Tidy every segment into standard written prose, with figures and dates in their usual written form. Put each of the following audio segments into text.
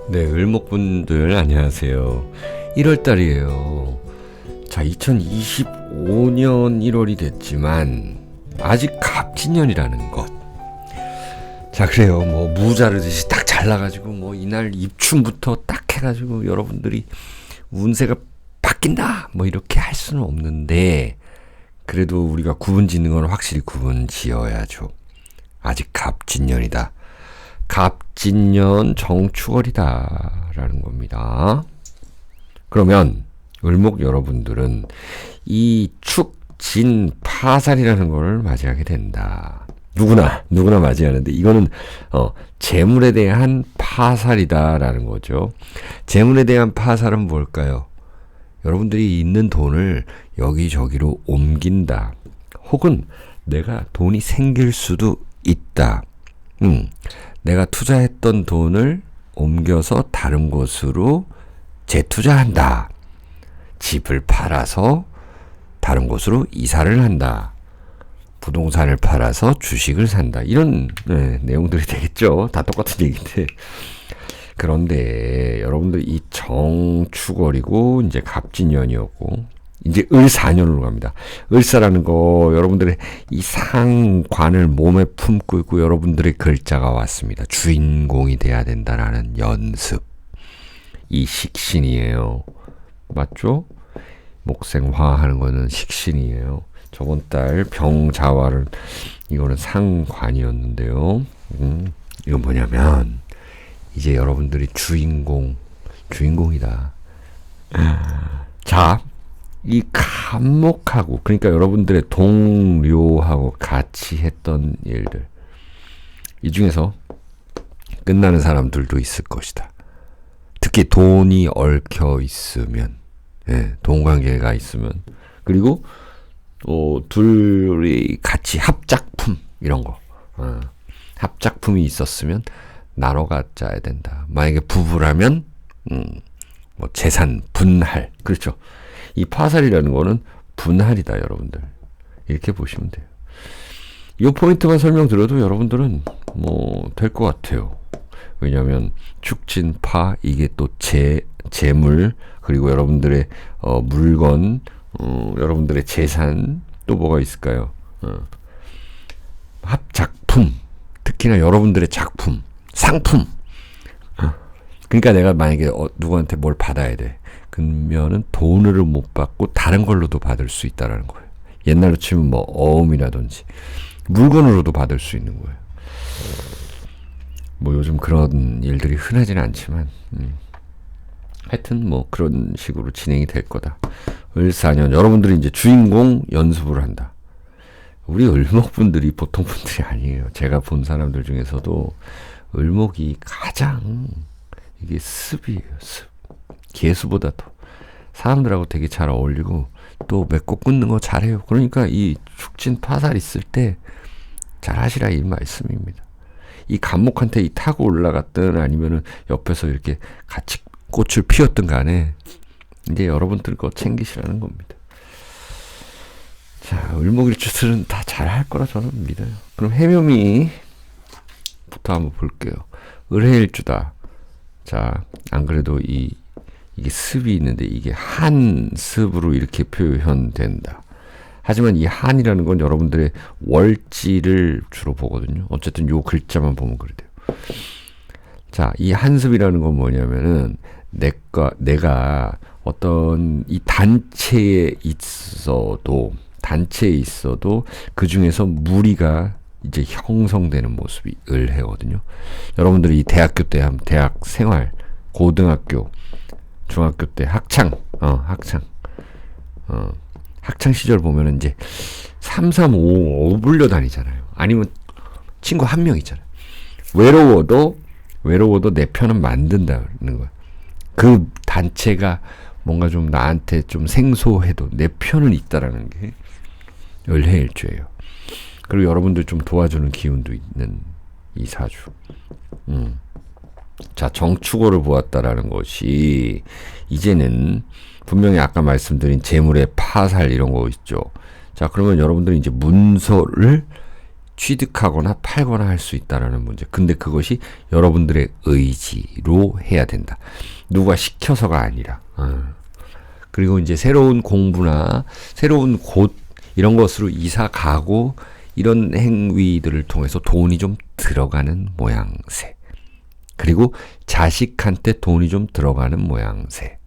네, 을목분들 안녕하세요. 1월달이에요. 자, 2025년 1월이 됐지만 아직 갑진년이라는 것. 자, 그래요. 뭐 무자르듯이 딱 잘라가지고 뭐 이날 입춘부터 딱 해가지고 여러분들이 운세가 바뀐다 뭐 이렇게 할 수는 없는데, 그래도 우리가 구분 짓는 건 확실히 구분 지어야죠. 아직 갑진년이다. 갑진년 정축월이다 라는 겁니다. 그러면 을목 여러분들은 이 축진파살이라는 걸 맞이하게 된다. 누구나 맞이하는데, 이거는 재물에 대한 파살이다 라는 거죠. 재물에 대한 파살은 뭘까요? 여러분들이 있는 돈을 여기저기로 옮긴다. 혹은 내가 돈이 생길 수도 있다. 내가 투자했던 돈을 옮겨서 다른 곳으로 재투자한다. 집을 팔아서 다른 곳으로 이사를 한다. 부동산을 팔아서 주식을 산다. 이런 내용들이 되겠죠. 다 똑같은 얘기인데. 그런데 여러분들 이 정축월이고 이제 갑진년이었고 이제 을사년으로 갑니다. 을사라는 거, 여러분들의 이 상관을 몸에 품고 있고 여러분들의 글자가 왔습니다. 주인공이 돼야 된다라는 연습. 이 식신이에요. 맞죠? 목생화 하는 거는 식신이에요. 저번 달 병자화를, 이거는 상관이었는데요. 이건 뭐냐면 이제 여러분들이 주인공이다. 자, 이 간목하고, 그러니까 여러분들의 동료하고 같이 했던 일들, 이 중에서 끝나는 사람들도 있을 것이다. 특히 돈이 얽혀 있으면, 돈 관계가 있으면, 그리고 또 둘이 같이 합작품 이런 거, 합작품이 있었으면 나눠 갖자야 된다. 만약에 부부라면 뭐 재산 분할, 그렇죠. 이 파살이라는 거는 분할이다, 여러분들. 이렇게 보시면 돼요. 이 포인트만 설명드려도 여러분들은 뭐 될 것 같아요. 왜냐하면 축진파, 이게 또 재물, 그리고 여러분들의 물건, 여러분들의 재산, 또 뭐가 있을까요? 합작품, 특히나 여러분들의 작품, 상품. 그러니까 내가 만약에 누구한테 뭘 받아야 돼. 그러면은 돈을 못 받고 다른 걸로도 받을 수 있다라는 거예요. 옛날로 치면 뭐 어음이라든지 물건으로도 받을 수 있는 거예요. 뭐 요즘 그런 일들이 흔하지는 않지만 하여튼 뭐 그런 식으로 진행이 될 거다. 을사년 여러분들이 이제 주인공 연습을 한다. 우리 을목분들이 보통 분들이 아니에요. 제가 본 사람들 중에서도 을목이 가장 이게 습이에요. 습. 개수보다도 사람들하고 되게 잘 어울리고 또 맺고 끊는 거 잘해요. 그러니까 이 축진 파살 있을 때 잘 하시라 이 말씀입니다. 이 간목한테 이 타고 올라갔든 아니면은 옆에서 이렇게 같이 꽃을 피웠든 간에 이제 여러분들 거 챙기시라는 겁니다. 자, 을목일주들은 다 잘 할 거라 저는 믿어요. 그럼 해묘미부터 한번 볼게요. 을해일주다. 자, 안 그래도 이게 습이 있는데 이게 한습으로 이렇게 표현된다. 하지만 이 한이라는 건 여러분들의 월지를 주로 보거든요. 어쨌든 요 글자만 보면 그래요. 자, 이 한습이라는 건 뭐냐면은 내가 어떤 이 단체에 있어도 그 중에서 무리가 이제 형성되는 모습이 을해거든요. 여러분들이 이 대학교 때 하면 대학 생활, 고등학교, 중학교 때 학창 시절 보면은 이제 3, 3, 5 어울려 다니잖아요. 아니면 친구 한 명 있잖아요. 외로워도 내 편은 만든다는 거야. 그 단체가 뭔가 좀 나한테 좀 생소해도 내 편은 있다라는 게 을해일주예요. 그리고 여러분들 좀 도와주는 기운도 있는 이 사주. 자, 정축월을 보았다라는 것이 이제는 분명히 아까 말씀드린 재물의 파살 이런 거 있죠. 자, 그러면 여러분들이 이제 문서를 취득하거나 팔거나 할 수 있다라는 문제. 근데 그것이 여러분들의 의지로 해야 된다. 누가 시켜서가 아니라. 그리고 이제 새로운 공부나 새로운 곳 이런 것으로 이사 가고 이런 행위들을 통해서 돈이 좀 들어가는 모양새. 그리고 자식한테 돈이 좀 들어가는 모양새.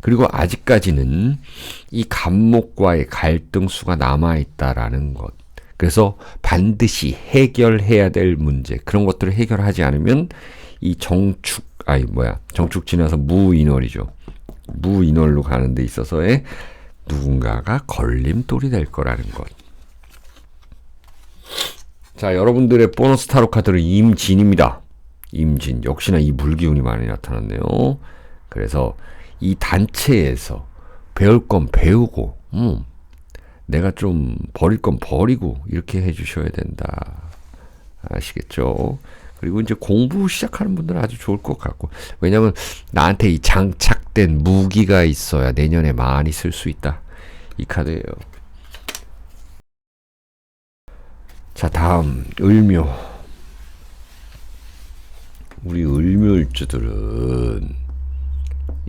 그리고 아직까지는 이 갑목과의 갈등수가 남아있다라는 것. 그래서 반드시 해결해야 될 문제. 그런 것들을 해결하지 않으면 이 정축 지나서 무인월이죠. 무인월로 가는 데 있어서의 누군가가 걸림돌이 될 거라는 것. 자, 여러분들의 보너스 타로 카드는 임진입니다. 임진. 역시나 이 물기운이 많이 나타났네요. 그래서 이 단체에서 배울 건 배우고, 내가 좀 버릴 건 버리고, 이렇게 해주셔야 된다. 아시겠죠? 그리고 이제 공부 시작하는 분들은 아주 좋을 것 같고, 왜냐면 나한테 이 장착된 무기가 있어야 내년에 많이 쓸 수 있다. 이 카드예요. 자, 다음 을묘. 우리 을묘일주들은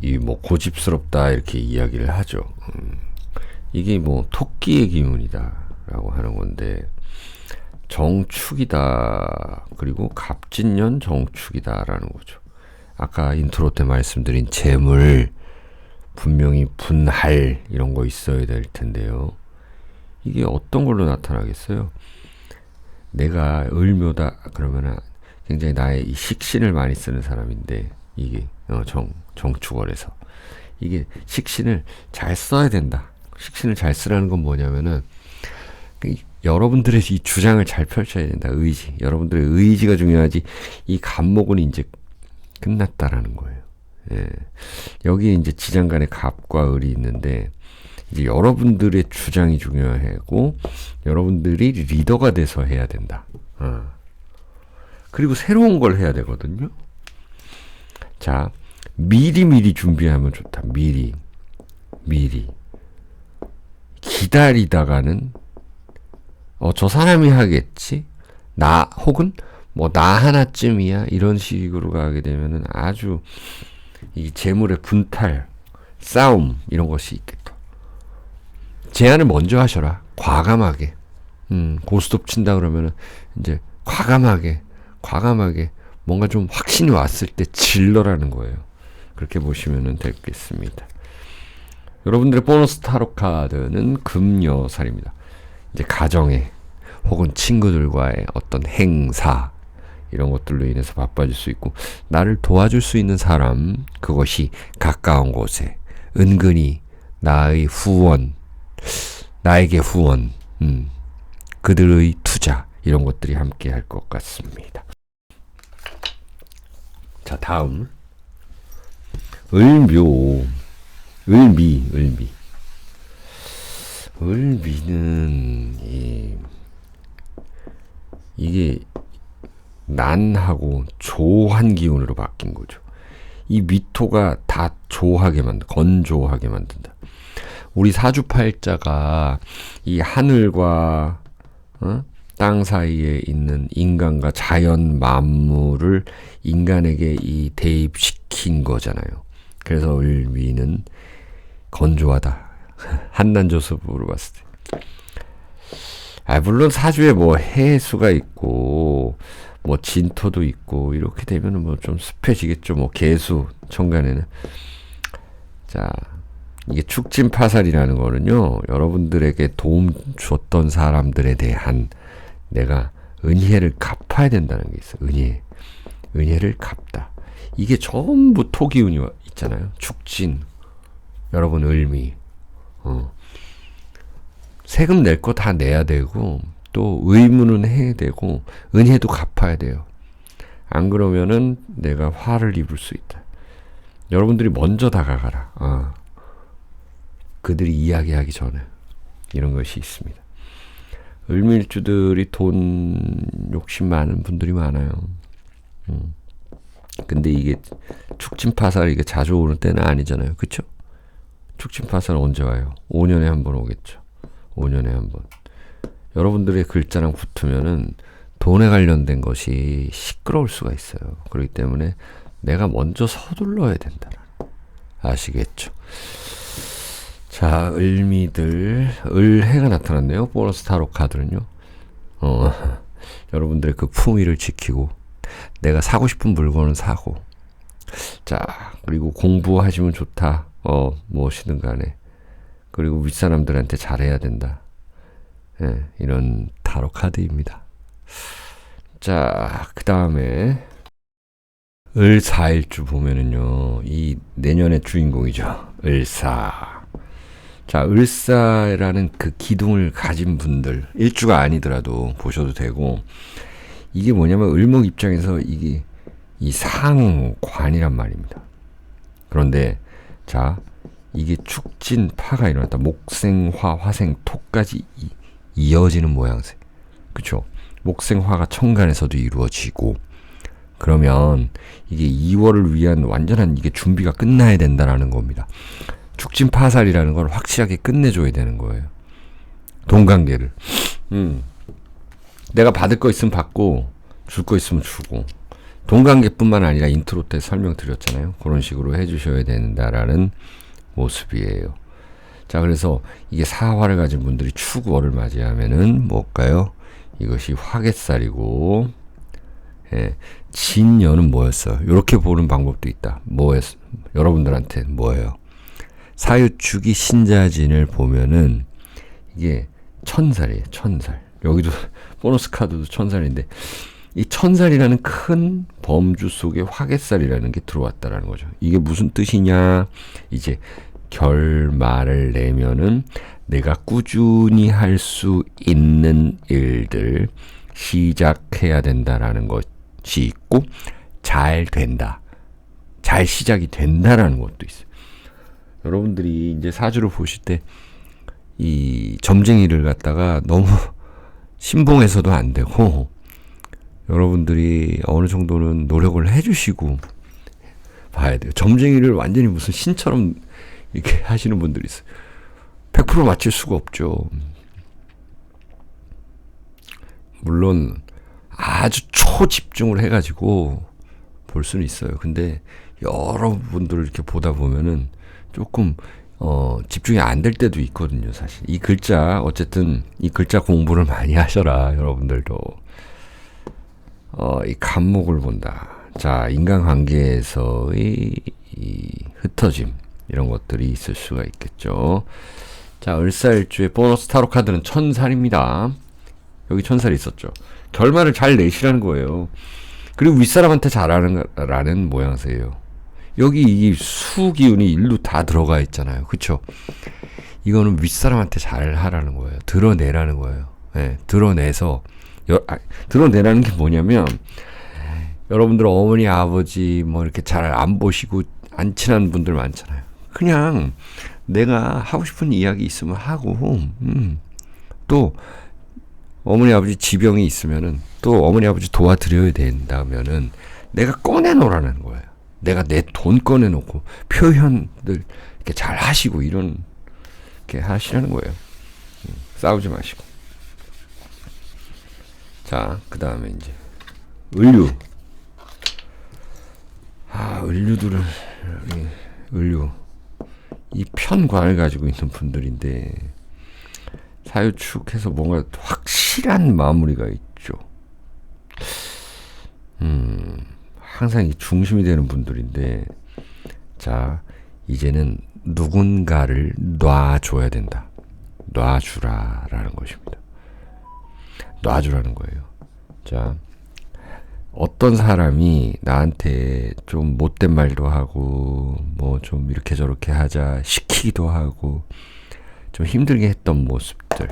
이 뭐 고집스럽다 이렇게 이야기를 하죠. 이게 뭐 토끼의 기운이다라고 하는 건데 정축이다. 그리고 갑진년 정축이다라는 거죠. 아까 인트로 때 말씀드린 재물 분명히 분할 이런 거 있어야 될 텐데요. 이게 어떤 걸로 나타나겠어요? 내가 을묘다 그러면은 굉장히 나의 이 식신을 많이 쓰는 사람인데 이게 정축월에서 이게 식신을 잘 써야 된다. 식신을 잘 쓰라는 건 뭐냐면은 여러분들의 이 주장을 잘 펼쳐야 된다. 의지. 여러분들의 의지가 중요하지. 이 갑목은 이제 끝났다라는 거예요. 예. 여기에 이제 지장간에 갑과 을이 있는데 이제 여러분들의 주장이 중요하고 여러분들이 리더가 돼서 해야 된다. 그리고 새로운 걸 해야 되거든요. 자, 미리 준비하면 좋다. 미리 기다리다가는 저 사람이 하겠지? 혹은 뭐 나 하나쯤이야? 이런 식으로 가게 되면은 아주 이 재물의 분탈, 싸움 이런 것이 있겠다. 제안을 먼저 하셔라. 과감하게. 고스톱 친다 그러면은 이제 과감하게 뭔가 좀 확신이 왔을 때 질러라는 거예요. 그렇게 보시면 되겠습니다. 여러분들의 보너스 타로 카드는 금여살입니다. 이제 가정에 혹은 친구들과의 어떤 행사 이런 것들로 인해서 바빠질 수 있고 나를 도와줄 수 있는 사람 그것이 가까운 곳에 은근히 나에게 후원 그들의 투자 이런 것들이 함께 할 것 같습니다. 자, 다음 을미. 을미는 이게 난하고 조한 기운으로 바뀐 거죠. 이 미토가 다 건조하게 만든다. 우리 사주팔자가 이 하늘과 땅 사이에 있는 인간과 자연 만물을 인간에게 이 대입시킨 거잖아요. 그래서 을미는 건조하다. 한난조습으로 봤을 때. 물론 사주에 뭐 해수가 있고 뭐 진토도 있고 이렇게 되면은 뭐 좀 습해지겠죠. 뭐 개수 천간에는. 자, 이게 축진파살이라는 거는요. 여러분들에게 도움 줬던 사람들에 대한 내가 은혜를 갚아야 된다는 게 있어요. 은혜를 갚다. 이게 전부 토기운이 있잖아요. 축진. 여러분 을미. 세금 낼 거 다 내야 되고 또 의무는 해야 되고 은혜도 갚아야 돼요. 안 그러면은 내가 화를 입을 수 있다. 여러분들이 먼저 다가가라. 그들이 이야기하기 전에 이런 것이 있습니다. 을밀주들이 돈 욕심 많은 분들이 많아요. 근데 이게 축진파살 이게 자주 오는 때는 아니잖아요. 그쵸? 축진파살 언제 와요? 5년에 한 번 오겠죠. 5년에 한 번. 여러분들의 글자랑 붙으면은 돈에 관련된 것이 시끄러울 수가 있어요. 그렇기 때문에 내가 먼저 서둘러야 된다. 아시겠죠? 자, 을미들, 을해가 나타났네요. 보너스 타로 카드는요. 여러분들의 그 품위를 지키고 내가 사고 싶은 물건은 사고, 자, 그리고 공부하시면 좋다. 무엇이든 간에. 그리고 윗사람들한테 잘해야 된다. 예, 이런 타로 카드입니다. 자, 그 다음에 을사일주 보면은요, 이 내년의 주인공이죠. 을사. 자, 을사라는 그 기둥을 가진 분들, 일주가 아니더라도 보셔도 되고, 이게 뭐냐면 을목 입장에서 이게 이 상관이란 말입니다. 그런데 자, 이게 축진파가 일어났다. 목생화, 화생, 토까지 이어지는 모양새. 그쵸? 목생화가 천간에서도 이루어지고, 그러면 이게 2월을 위한 완전한 이게 준비가 끝나야 된다라는 겁니다. 축진파살이라는 걸 확실하게 끝내줘야 되는 거예요. 돈관계를. 내가 받을 거 있으면 받고 줄 거 있으면 주고, 돈관계뿐만 아니라 인트로 때 설명드렸잖아요. 그런 식으로 해주셔야 된다라는 모습이에요. 자, 그래서 이게 사화를 가진 분들이 축월을 맞이하면은 뭘까요? 이것이 화개살이고, 예, 진년은 뭐였어요? 이렇게 보는 방법도 있다. 뭐였어? 여러분들한테 뭐예요? 사유축이 신자진을 보면은 이게 천살이에요. 천살. 여기도 보너스 카드도 천살인데, 이 천살이라는 큰 범주 속에 화개살이라는 게 들어왔다라는 거죠. 이게 무슨 뜻이냐? 이제 결말을 내면은 내가 꾸준히 할 수 있는 일들 시작해야 된다라는 것이 있고, 잘 된다. 잘 시작이 된다라는 것도 있어요. 여러분들이 이제 사주를 보실 때 이 점쟁이를 갖다가 너무 신봉해서도 안 되고, 여러분들이 어느 정도는 노력을 해주시고 봐야 돼요. 점쟁이를 완전히 무슨 신처럼 이렇게 하시는 분들이 있어요. 100% 맞출 수가 없죠. 물론 아주 초집중을 해가지고 볼 수는 있어요. 근데 여러분들을 이렇게 보다 보면은 조금 집중이 안 될 때도 있거든요. 사실 이 글자, 어쨌든 이 글자 공부를 많이 하셔라. 여러분들도 이 간목을 본다. 자, 인간관계에서의 이 흩어짐, 이런 것들이 있을 수가 있겠죠. 자, 을사일주의 보너스 타로 카드는 천살입니다. 여기 천살이 있었죠. 결말을 잘 내시라는 거예요. 그리고 윗사람한테 잘하라는 모양새예요. 여기 이 수기운이 일로 다 들어가 있잖아요. 그쵸? 이거는 윗사람한테 잘하라는 거예요. 드러내라는 거예요. 네, 드러내서 드러내라는 게 뭐냐면, 여러분들 어머니 아버지 뭐 이렇게 잘 안 보시고 안 친한 분들 많잖아요. 그냥 내가 하고 싶은 이야기 있으면 하고, 또 어머니 아버지 지병이 있으면은 또 어머니 아버지 도와드려야 된다면은 내가 꺼내놓으라는 거예요. 내가 내 돈 꺼내놓고 표현들 이렇게 잘 하시고 이런 이렇게 하시라는 거예요. 싸우지 마시고. 자, 그 다음에 이제 을류. 을류. 이 편관을 가지고 있는 분들인데, 사유축해서 뭔가 확실한 마무리가 있죠. 항상 이 중심이 되는 분들인데, 자, 이제는 누군가를 놔줘야 된다. 놔주라라는 것입니다. 놔주라는 거예요. 자, 어떤 사람이 나한테 좀 못된 말도 하고, 뭐 좀 이렇게 저렇게 하자 시키기도 하고, 좀 힘들게 했던 모습들,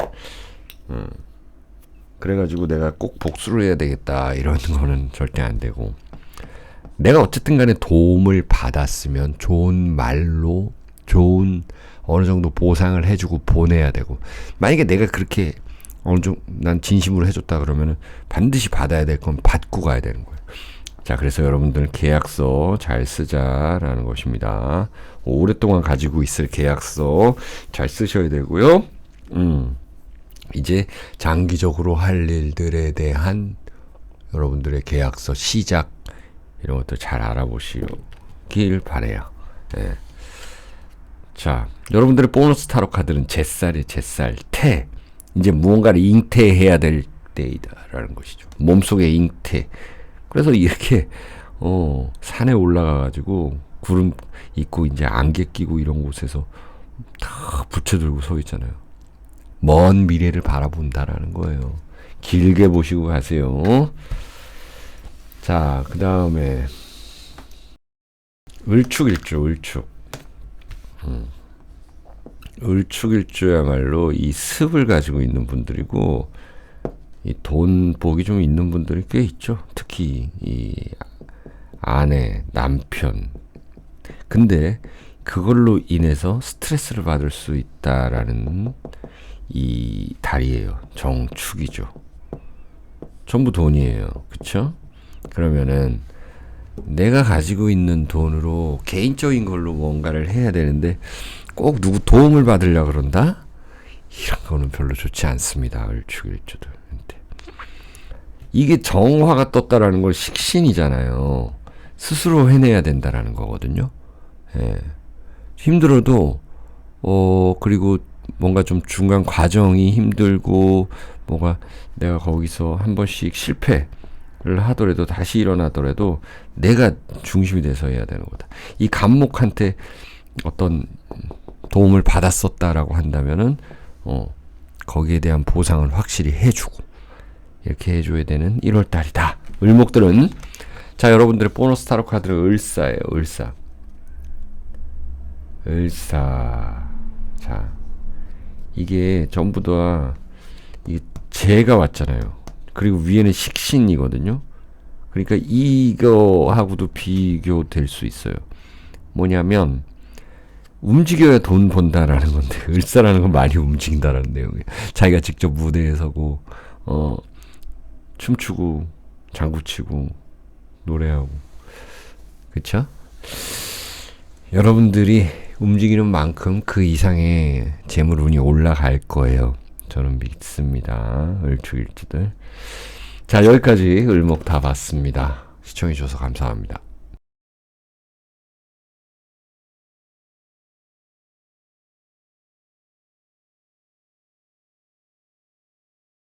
그래가지고 내가 꼭 복수를 해야 되겠다, 이런 거는 절대 안 되고, 내가 어쨌든 간에 도움을 받았으면 좋은 말로 좋은 어느 정도 보상을 해주고 보내야 되고, 만약에 내가 그렇게 어느 정도 난 진심으로 해줬다 그러면은 반드시 받아야 될 건 받고 가야 되는 거예요. 자, 그래서 여러분들 계약서 잘 쓰자라는 것입니다. 오랫동안 가지고 있을 계약서 잘 쓰셔야 되고요. 이제 장기적으로 할 일들에 대한 여러분들의 계약서 시작 이런 것도 잘 알아보시길 바래요. 예. 자, 여러분들의 보너스 타로 카드는 제살이 제살, 태. 이제 무언가를 잉태해야 될 때이다라는 것이죠. 몸속의 잉태. 그래서 이렇게 산에 올라가가지고 구름 있고 이제 안개 끼고 이런 곳에서 다 붙여들고 서 있잖아요. 먼 미래를 바라본다라는 거예요. 길게 보시고 가세요. 자, 그 다음에 을축일주, 을축. 을축일주야말로 이 습을 가지고 있는 분들이고, 이 돈 복이 좀 있는 분들이 꽤 있죠. 특히 이 아내, 남편. 근데 그걸로 인해서 스트레스를 받을 수 있다라는 이 달이에요. 정축이죠. 전부 돈이에요. 그쵸? 그러면은 내가 가지고 있는 돈으로 개인적인 걸로 뭔가를 해야 되는데 꼭 누구 도움을 받으려고 그런다? 이런 거는 별로 좋지 않습니다. 을축일주들. 이게 정화가 떴다라는 걸 식신이잖아요. 스스로 해내야 된다라는 거거든요. 예. 힘들어도 그리고 뭔가 좀 중간 과정이 힘들고 뭔가 내가 거기서 한 번씩 실패를 하더라도 다시 일어나더라도 내가 중심이 돼서 해야 되는 거다. 이 간목한테 어떤 도움을 받았었다라고 한다면은 거기에 대한 보상을 확실히 해주고 이렇게 해줘야 되는 1월달이다. 을목들은 자, 여러분들의 보너스 타로 카드는 을사예요. 을사. 을사. 자, 이게 전부 다 이 재가 왔잖아요. 그리고 위에는 식신이거든요. 그러니까 이거하고도 비교될 수 있어요. 뭐냐면 움직여야 돈 번다라는 건데 을사라는 건 많이 움직인다라는 내용이에요. 자기가 직접 무대에 서고 춤추고 장구치고 노래하고, 그쵸? 여러분들이 움직이는 만큼 그 이상의 재물운이 올라갈 거예요. 저는 믿습니다. 을축일주들. 자, 여기까지 을목 다 봤습니다. 시청해주셔서 감사합니다.